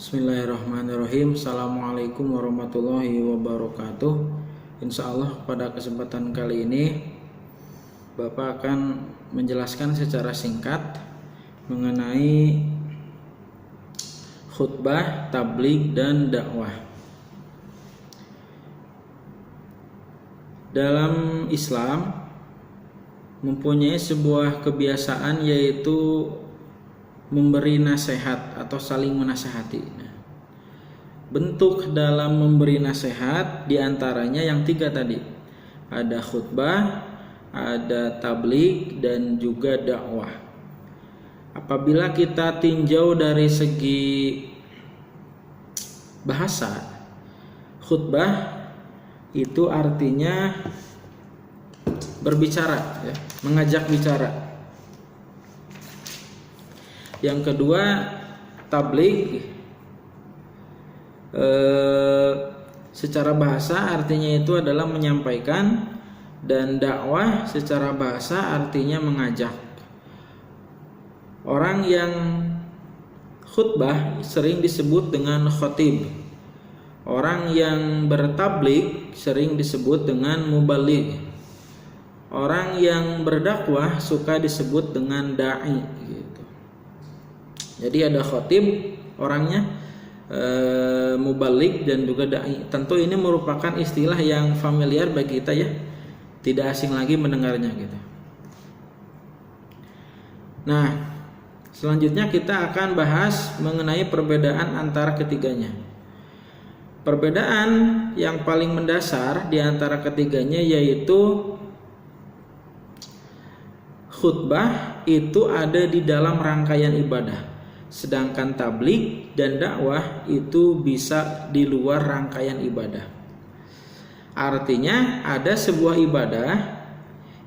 Bismillahirrahmanirrahim. Assalamualaikum warahmatullahi wabarakatuh. Insya Allah pada kesempatan kali ini Bapak akan menjelaskan secara singkat mengenai khutbah, tabligh, dan dakwah. Dalam Islam mempunyai sebuah kebiasaan yaitu memberi nasihat atau saling menasehati. Bentuk dalam memberi nasihat diantaranya yang 3 tadi. Ada khutbah, ada tabligh, dan juga dakwah. Apabila kita tinjau dari segi bahasa, khutbah itu artinya berbicara, ya, mengajak bicara. Yang kedua, tabligh secara bahasa artinya itu adalah menyampaikan, dan dakwah secara bahasa artinya mengajak. Orang yang khutbah sering disebut dengan khatib. Orang yang bertabligh sering disebut dengan mubaligh. Orang yang berdakwah suka disebut dengan da'i gitu. Jadi ada khatib orangnya, mubaligh, dan juga da'i. Tentu ini merupakan istilah yang familiar bagi kita, ya, tidak asing lagi mendengarnya gitu. Nah, selanjutnya kita akan bahas mengenai perbedaan antara ketiganya. Perbedaan yang paling mendasar di antara ketiganya yaitu khutbah itu ada di dalam rangkaian ibadah, sedangkan tabligh dan dakwah itu bisa di luar rangkaian ibadah. Artinya ada sebuah ibadah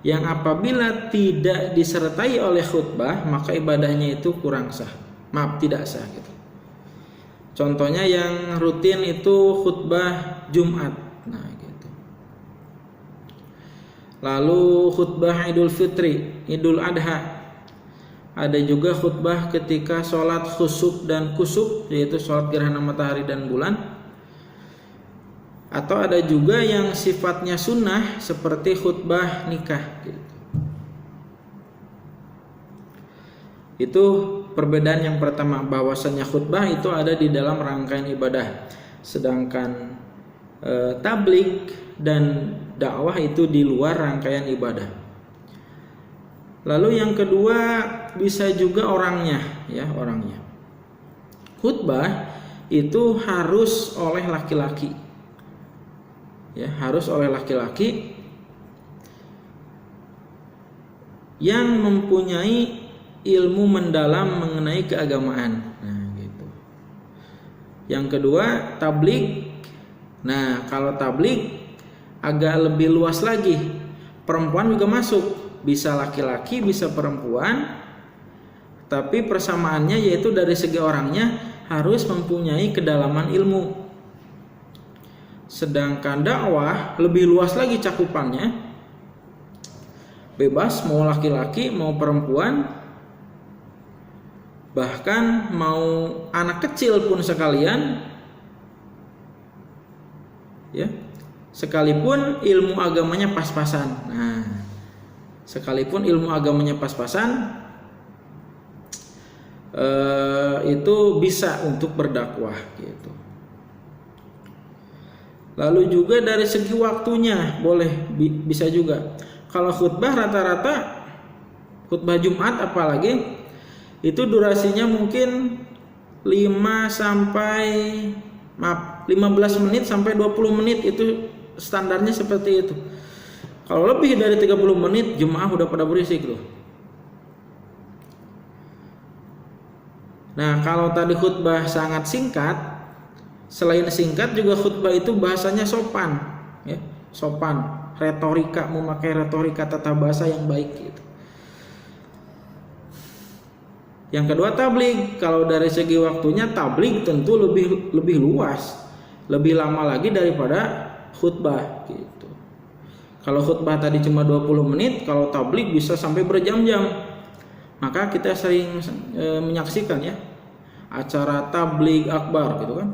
yang apabila tidak disertai oleh khutbah maka ibadahnya itu kurang sah, tidak sah gitu. Contohnya yang rutin itu khutbah Jumat, nah gitu. Lalu khutbah Idul Fitri, Idul Adha. Ada juga khutbah ketika sholat khusuf dan kusuf, yaitu sholat gerhana matahari dan bulan. Atau ada juga yang sifatnya sunnah seperti khutbah nikah gitu. Itu perbedaan yang pertama, bahwasanya khutbah itu ada di dalam rangkaian ibadah, sedangkan tabligh dan dakwah itu di luar rangkaian ibadah. Lalu yang kedua, bisa juga orangnya, ya, orangnya. Khutbah itu harus oleh laki-laki, ya, harus oleh laki-laki yang mempunyai ilmu mendalam mengenai keagamaan. Nah, gitu. Yang kedua, tabligh. Nah, kalau tabligh agak lebih luas lagi. Perempuan juga masuk, bisa laki-laki, bisa perempuan. Tapi persamaannya yaitu dari segi orangnya harus mempunyai kedalaman ilmu. Sedangkan dakwah lebih luas lagi cakupannya. Bebas mau laki-laki, mau perempuan, bahkan mau anak kecil pun sekalian, ya, sekalipun ilmu agamanya pas-pasan. Nah, sekalipun ilmu agamanya pas-pasan, itu bisa untuk berdakwah gitu. Lalu juga dari segi waktunya boleh, bisa juga. Kalau khutbah rata-rata khutbah Jumat apalagi itu durasinya mungkin 15 menit sampai 20 menit, itu standarnya seperti itu. Kalau lebih dari 30 menit jemaah udah pada berisik loh. Nah, kalau tadi khutbah sangat singkat, selain singkat juga khutbah itu bahasanya sopan, ya, sopan, retorika, memakai retorika, tata bahasa yang baik gitu. Yang kedua, tabligh. Kalau dari segi waktunya, tabligh tentu lebih luas, lebih lama lagi daripada khutbah gitu. Kalau khutbah tadi cuma 20 menit, kalau tabligh bisa sampai berjam-jam. Maka kita sering menyaksikan, ya, acara tabligh akbar gitu kan.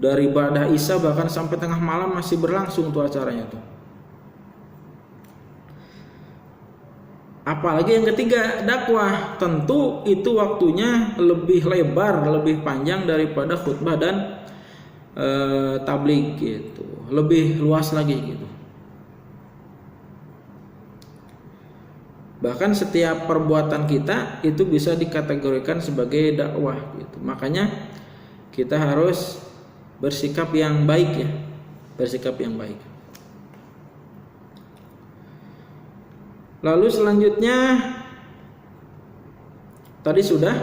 Dari ba'da isya bahkan sampai tengah malam masih berlangsung tuh acaranya tuh. Apalagi yang ketiga, dakwah. Tentu itu waktunya lebih lebar, lebih panjang daripada khutbah dan tabligh gitu. Lebih luas lagi gitu. Bahkan setiap perbuatan kita itu bisa dikategorikan sebagai dakwah gitu. Makanya kita harus bersikap yang baik ya. Bersikap yang baik. Lalu selanjutnya tadi sudah,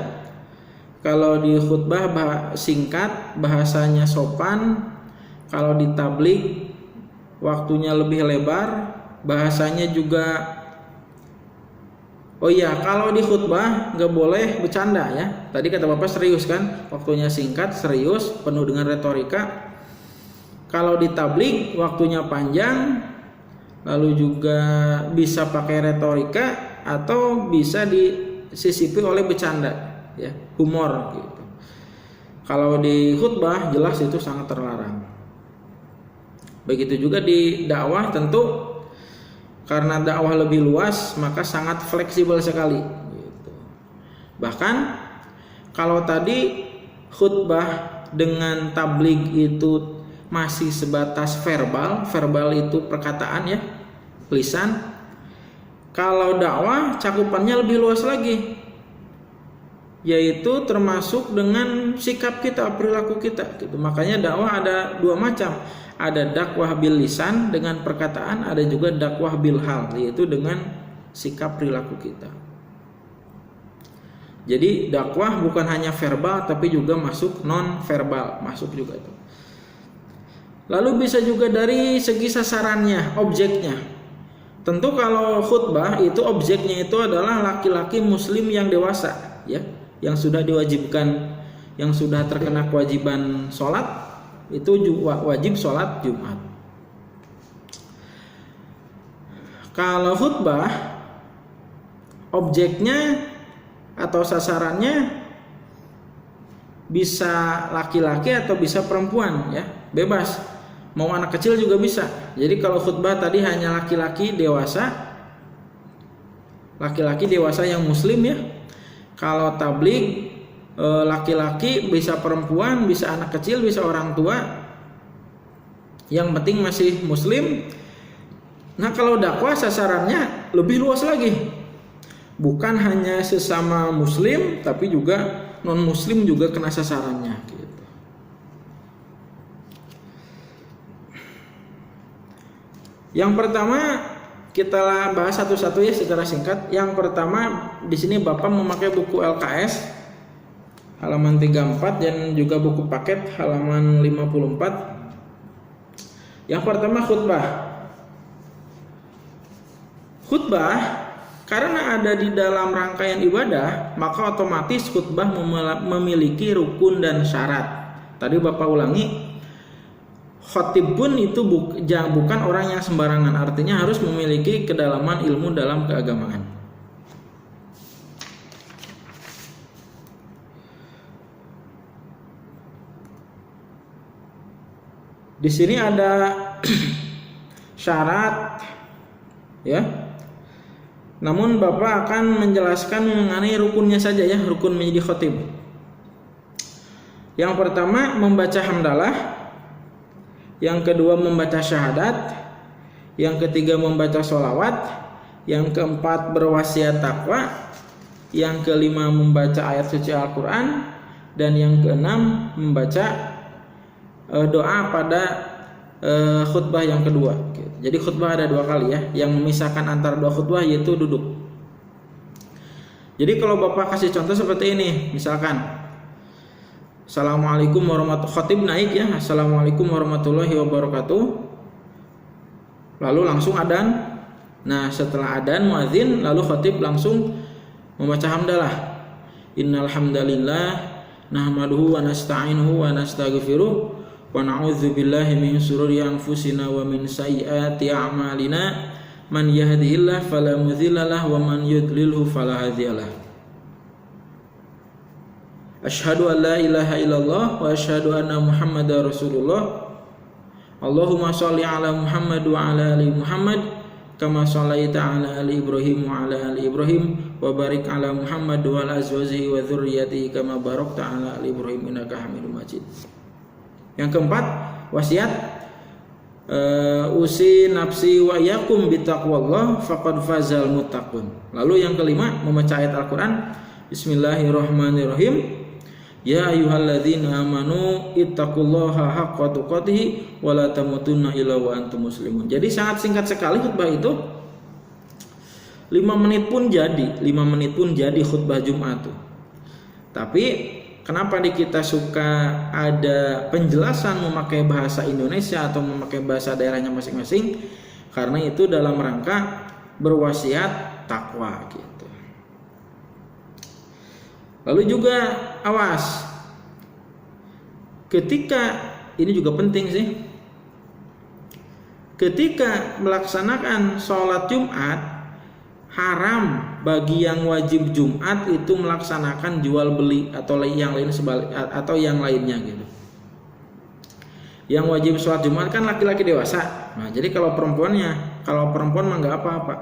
kalau di khutbah singkat, bahasanya sopan. Kalau di tabligh waktunya lebih lebar, bahasanya juga. Oh iya, kalau di khutbah nggak boleh bercanda ya. Tadi kata Bapak serius kan, waktunya singkat, serius, penuh dengan retorika. Kalau di tabligh waktunya panjang, lalu juga bisa pakai retorika atau bisa disisipi oleh bercanda, ya, humor gitu. Kalau di khutbah jelas itu sangat terlarang. Begitu juga di dakwah, tentu karena dakwah lebih luas maka sangat fleksibel sekali gitu. Bahkan kalau tadi khutbah dengan tabligh itu masih sebatas verbal itu perkataan ya, lisan. Kalau dakwah cakupannya lebih luas lagi, yaitu termasuk dengan sikap kita, perilaku kita gitu. Makanya dakwah ada dua macam. Ada dakwah bil lisan dengan perkataan, ada juga dakwah bil hal, yaitu dengan sikap perilaku kita. Jadi dakwah bukan hanya verbal tapi juga masuk non verbal, masuk juga itu. Lalu bisa juga dari segi sasarannya, objeknya. Tentu kalau khutbah itu objeknya itu adalah laki-laki muslim yang dewasa ya, yang sudah diwajibkan, yang sudah terkena kewajiban sholat, itu wajib sholat Jumat. Kalau khutbah objeknya atau sasarannya bisa laki-laki atau bisa perempuan ya, bebas. Mau anak kecil juga bisa. Jadi kalau khutbah tadi hanya laki-laki dewasa yang muslim ya. Kalau tabligh laki-laki bisa perempuan, bisa anak kecil, bisa orang tua, yang penting masih muslim. Nah kalau dakwah sasarannya lebih luas lagi, bukan hanya sesama muslim tapi juga non muslim juga kena sasarannya gitu. Yang pertama kita bahas satu-satu ya secara singkat. Yang pertama di sini Bapak memakai buku LKS halaman 34 dan juga buku paket halaman 54. Yang pertama khutbah. Khutbah karena ada di dalam rangkaian ibadah, maka otomatis khutbah memiliki rukun dan syarat. Tadi Bapak ulangi, khatib pun itu bukan orang yang sembarangan, artinya harus memiliki kedalaman ilmu dalam keagamaan. Di sini ada syarat ya. Namun Bapak akan menjelaskan mengenai rukunnya saja ya, rukun menjadi khatib. Yang pertama membaca hamdalah, yang kedua membaca syahadat, yang ketiga membaca sholawat, yang keempat berwasiat takwa, yang kelima membaca ayat suci Al-Quran, dan yang keenam membaca doa pada khutbah yang kedua. Jadi khutbah ada dua kali ya. Yang memisahkan antara dua khutbah yaitu duduk. Jadi kalau Bapak kasih contoh seperti ini, misalkan Assalamualaikum warahmatullahi wabarakatuh, khatib naik ya, Assalamualaikum warahmatullahi wabarakatuh, lalu langsung adzan. Nah setelah adzan muadzin, lalu khatib langsung membaca hamdalah. Innal hamdalillah nahmaduhu wa nasta'inuhu wa nastaghfiruh wa na'udzu billahi min syururi anfusina wa min sayyiati a'malina man yahdihillahu fala mudhillalah wa man yudlilhu fala hadiyalah. Asyhadu an la ilaha illallah wa asyhadu anna Muhammadar Rasulullah. Allahumma shalli ala Muhammad wa ala ali Muhammad kama shallaita ala ali Ibrahim wa ala ali Ibrahim wa barik ala Muhammad wa ala azwajihi wa dzurriyyatihi kama barakta ala ali Ibrahim innaka Hamidum Majid. Yang keempat, wasiat usi nafsi wa yakum bitaqwallah faqad fazal muttaqun. Lalu yang kelima, membaca ayat Al-Qur'an. Bismillahirrahmanirrahim. Ya ayyuhalladzina amanu ittaqullaha haqqa tuqatih wa la tamutunna illa wa antum muslimun. Jadi sangat singkat sekali khutbah itu. 5 menit pun jadi khutbah Jumat tuh. Tapi kenapa di kita suka ada penjelasan memakai bahasa Indonesia atau memakai bahasa daerahnya masing-masing? Karena itu dalam rangka berwasiat takwa gitu. Lalu juga awas, ketika ini juga penting sih, ketika melaksanakan sholat Jumat, haram bagi yang wajib Jumat itu melaksanakan jual beli atau yang lain sebalik atau yang lainnya gitu. Yang wajib sholat Jumat kan laki-laki dewasa. Nah, jadi kalau perempuan mah nggak apa-apa.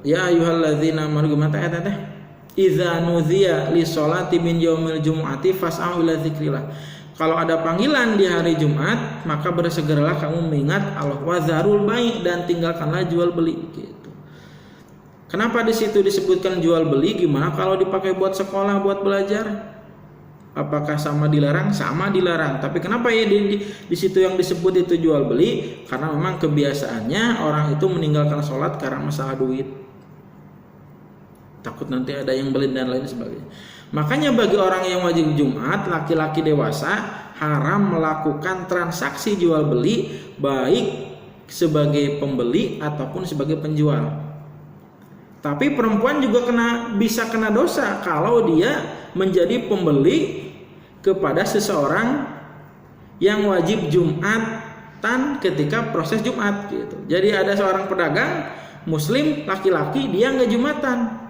Ya ayyuhalladzina amanu ayat-ayat. Idza nudziya li sholati min yaumil jumu'ati fas'au ila dzikrillah. Kalau ada panggilan di hari Jumat, maka bersegeralah kamu mengingat Allah, wa dzarul bai', dan tinggalkanlah jual beli gitu. Kenapa di situ disebutkan jual beli? Gimana kalau dipakai buat sekolah, buat belajar? Apakah sama dilarang? Sama dilarang. Tapi kenapa ya di situ yang disebut itu jual beli? Karena memang kebiasaannya orang itu meninggalkan sholat karena masalah duit. Takut nanti ada yang beli dan lain sebagainya. Makanya bagi orang yang wajib Jumat, laki-laki dewasa haram melakukan transaksi jual beli, baik sebagai pembeli ataupun sebagai penjual. Tapi perempuan juga bisa kena dosa kalau dia menjadi pembeli kepada seseorang yang wajib Jumatan ketika proses Jumat gitu. Jadi ada seorang pedagang muslim laki-laki, dia nggak Jumatan.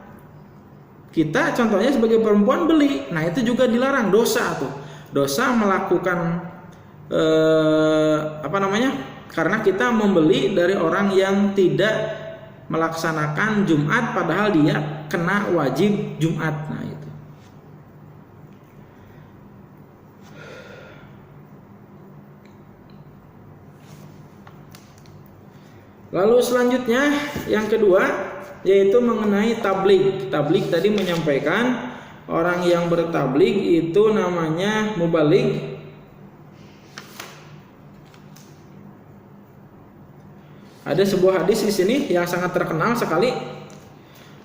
Kita contohnya sebagai perempuan beli, nah itu juga dilarang, dosa tuh. Dosa melakukan karena kita membeli dari orang yang tidak melaksanakan Jumat padahal dia kena wajib Jumat. Nah itu. Lalu selanjutnya yang kedua yaitu mengenai tabligh. Tabligh tadi menyampaikan orang yang bertabligh itu namanya mubaligh. Ada sebuah hadis di sini yang sangat terkenal sekali.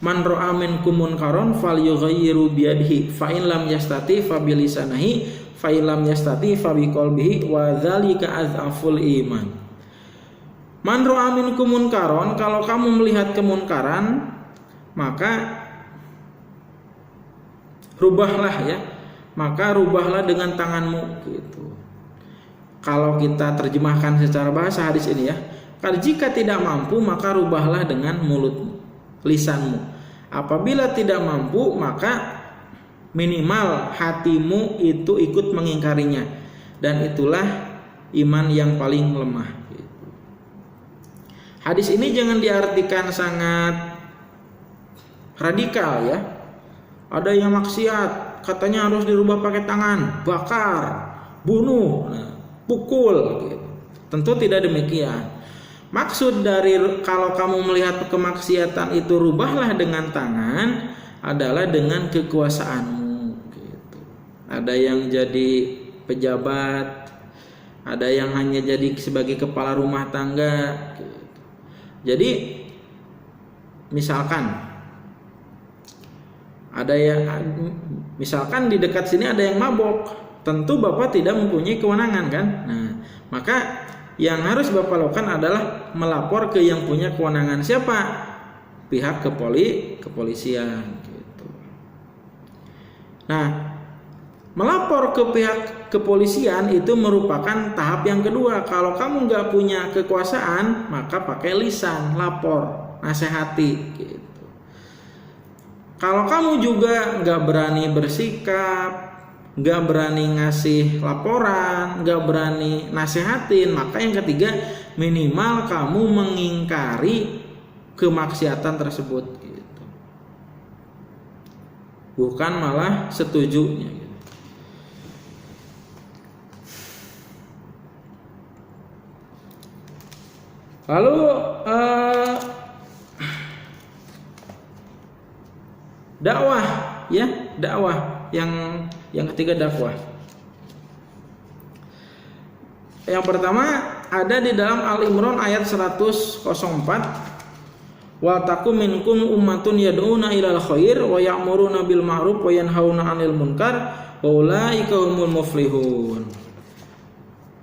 Man ra'a minkum munkaron falyughayyiru biyadihi fa in lam yastati fa bilisanihi fa in lam yastati fa biqalbihi wa dzalika adzaful iman. Man ra'a minkum munkaron, kalau kamu melihat kemunkaran maka rubahlah dengan tanganmu gitu. Kalau kita terjemahkan secara bahasa hadis ini ya, kalau jika tidak mampu maka rubahlah dengan mulutmu, lisanmu. Apabila tidak mampu maka minimal hatimu itu ikut mengingkarinya, dan itulah iman yang paling lemah. Hadis ini jangan diartikan sangat radikal ya. Ada yang maksiat, katanya harus dirubah pakai tangan, bakar, bunuh, pukul gitu. Tentu tidak demikian. Maksud dari kalau kamu melihat kemaksiatan itu rubahlah dengan tangan adalah dengan kekuasaanmu gitu. Ada yang jadi pejabat, ada yang hanya jadi sebagai kepala rumah tangga gitu. Jadi misalkan di dekat sini ada yang mabok, tentu Bapak tidak mempunyai kewenangan kan? Nah, maka yang harus Bapak lakukan adalah melapor ke yang punya kewenangan. Siapa? Pihak kepolisian gitu. Nah, melapor ke pihak kepolisian itu merupakan tahap yang kedua. Kalau kamu nggak punya kekuasaan, maka pakai lisan, lapor, nasihati gitu. Kalau kamu juga nggak berani bersikap, nggak berani ngasih laporan, nggak berani nasehatin, maka yang ketiga minimal kamu mengingkari kemaksiatan tersebut gitu. Bukan malah setujunya gitu. Lalu dakwah ya, dakwah yang ketiga dakwah. Yang pertama ada di dalam Al-Imran ayat 104, wa takum minkum ummatun yad'una ilal khair wa ya'muruna bil ma'ruf wa yanhauna 'anil munkar wa ulaika humul muflihun.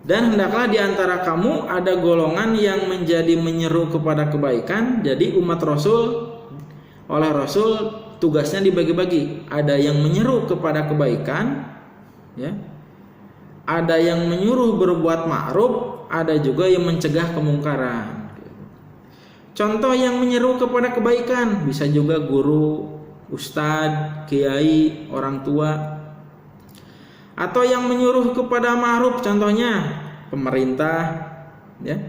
Dan hendaklah di antara kamu ada golongan yang menjadi menyeru kepada kebaikan. Jadi umat Rasul, oleh Rasul tugasnya dibagi-bagi. Ada yang menyeru kepada kebaikan, ya. Ada yang menyuruh berbuat ma'ruf, ada juga yang mencegah kemungkaran. Contoh yang menyeru kepada kebaikan bisa juga guru, ustadz, kiai, orang tua. Atau yang menyuruh kepada ma'ruf, contohnya pemerintah, ya.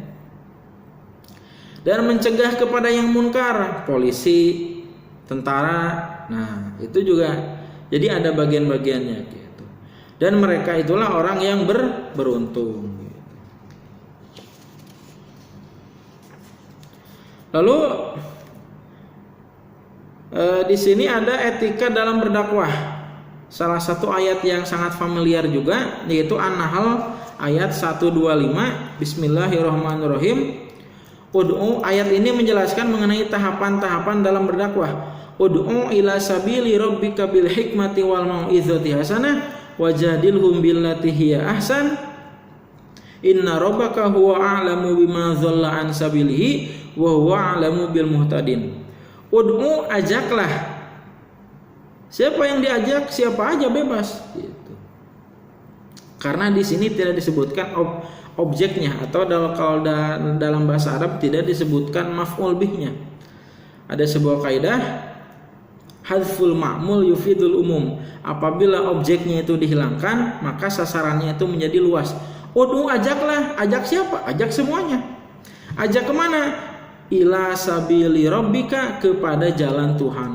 Dan mencegah kepada yang munkar, polisi, tentara. Nah, itu juga jadi ada bagian-bagiannya gitu. Dan mereka itulah orang yang beruntung gitu. Lalu di sini ada etika dalam berdakwah. Salah satu ayat yang sangat familiar juga yaitu An-Nahl ayat 125. Bismillahirrahmanirrahim. Ud'u, ayat ini menjelaskan mengenai tahapan-tahapan dalam berdakwah. Ud'u ila sabili rabbika bil hikmati wal mau'izati hasanah wajadilhum billati hiya ahsan. Inna rabbaka huwa a'lamu bima dhalla an sabilihi wa huwa a'lamu bil muhtadin. Ud'u, ajaklah. Siapa yang diajak, siapa aja bebas gitu. Karena di sini tidak disebutkan objeknya, atau kalau dalam bahasa Arab tidak disebutkan maf'ul bihnya. Ada sebuah kaidah, hadful ma'mul yufidul umum. Apabila objeknya itu dihilangkan, maka sasarannya itu menjadi luas. Ud'u, ajaklah. Ajak siapa? Ajak semuanya. Ajak kemana? Ila sabili rabbika, kepada jalan Tuhan.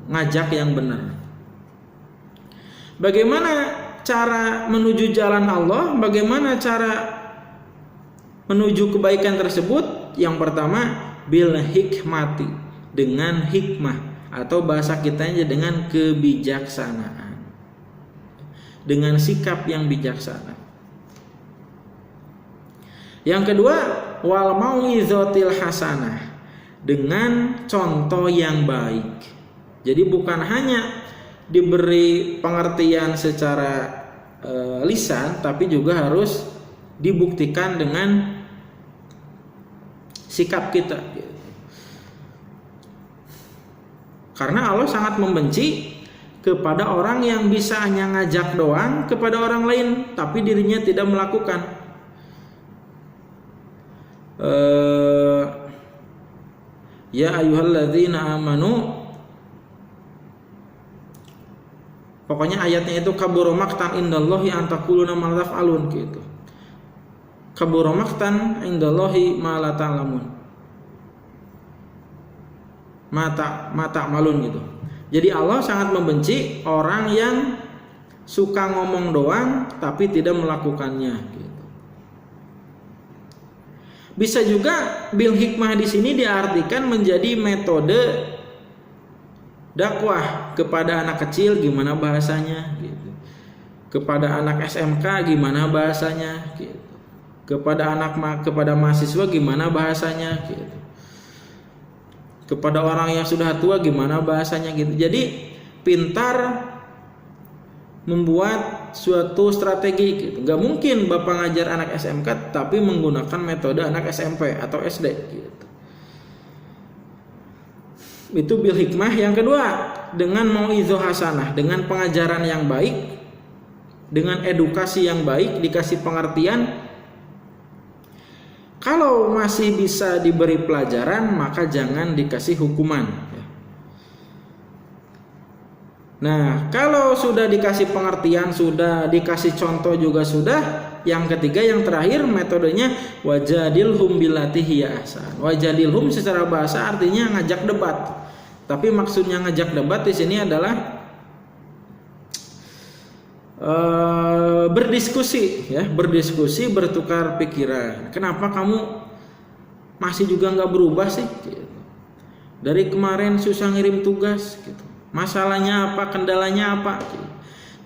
Ngajak yang benar. Bagaimana cara menuju jalan Allah? Bagaimana cara menuju kebaikan tersebut? Yang pertama, bil hikmati, dengan hikmah, atau bahasa kitanya dengan kebijaksanaan, dengan sikap yang bijaksana. Yang kedua, wal mau'izatil hasanah, dengan contoh yang baik. Jadi bukan hanya diberi pengertian secara lisan, tapi juga harus dibuktikan dengan sikap kita. Karena Allah sangat membenci kepada orang yang bisa hanya ngajak doang kepada orang lain, tapi dirinya tidak melakukan. Ya ayyuhalladzina amanu, pokoknya ayatnya itu kabura maqtan indallahi an taquluna ma la taf'alun gitu. Kabura maqtan indallahi ma la ta'lamun. Mata malun gitu. Jadi Allah sangat membenci orang yang suka ngomong doang tapi tidak melakukannya gitu. Bisa juga bil hikmah di sini diartikan menjadi metode dakwah kepada anak kecil gimana bahasanya gitu. Kepada anak SMK gimana bahasanya gitu. Kepada mahasiswa gimana bahasanya gitu. Kepada orang yang sudah tua gimana bahasanya gitu. Jadi pintar membuat suatu strategi gitu. Gak mungkin Bapak ngajar anak SMK tapi menggunakan metode anak SMP atau SD gitu. Itu bil hikmah. Yang kedua, dengan mau'izah hasanah, dengan pengajaran yang baik, dengan edukasi yang baik, dikasih pengertian. Kalau masih bisa diberi pelajaran, maka jangan dikasih hukuman. Nah, kalau sudah dikasih pengertian, sudah dikasih contoh juga sudah, yang ketiga yang terakhir metodenya wajadilhum billati hiya ahsan. Wajadilhum secara bahasa artinya ngajak debat. Tapi maksudnya ngajak debat di sini adalah berdiskusi, ya, berdiskusi, bertukar pikiran. Kenapa kamu masih juga nggak berubah sih? Gitu. Dari kemarin susah ngirim tugas, gitu. Masalahnya apa? Kendalanya apa? Gitu.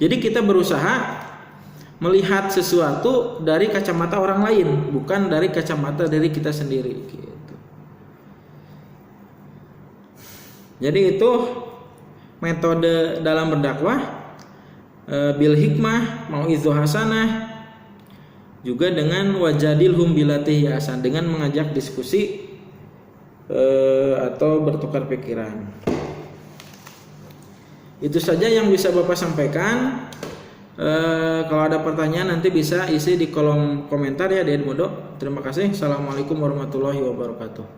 Jadi kita berusaha melihat sesuatu dari kacamata orang lain, bukan dari kacamata dari kita sendiri. Gitu. Jadi itu metode dalam berdakwah, bil hikmah, mau'izah hasanah, juga dengan wajadilhum billati hiya ahsan, dengan mengajak diskusi atau bertukar pikiran. Itu saja yang bisa Bapak sampaikan. Kalau ada pertanyaan nanti bisa isi di kolom komentar ya, di Edmodo. Terima kasih. Assalamualaikum warahmatullahi wabarakatuh.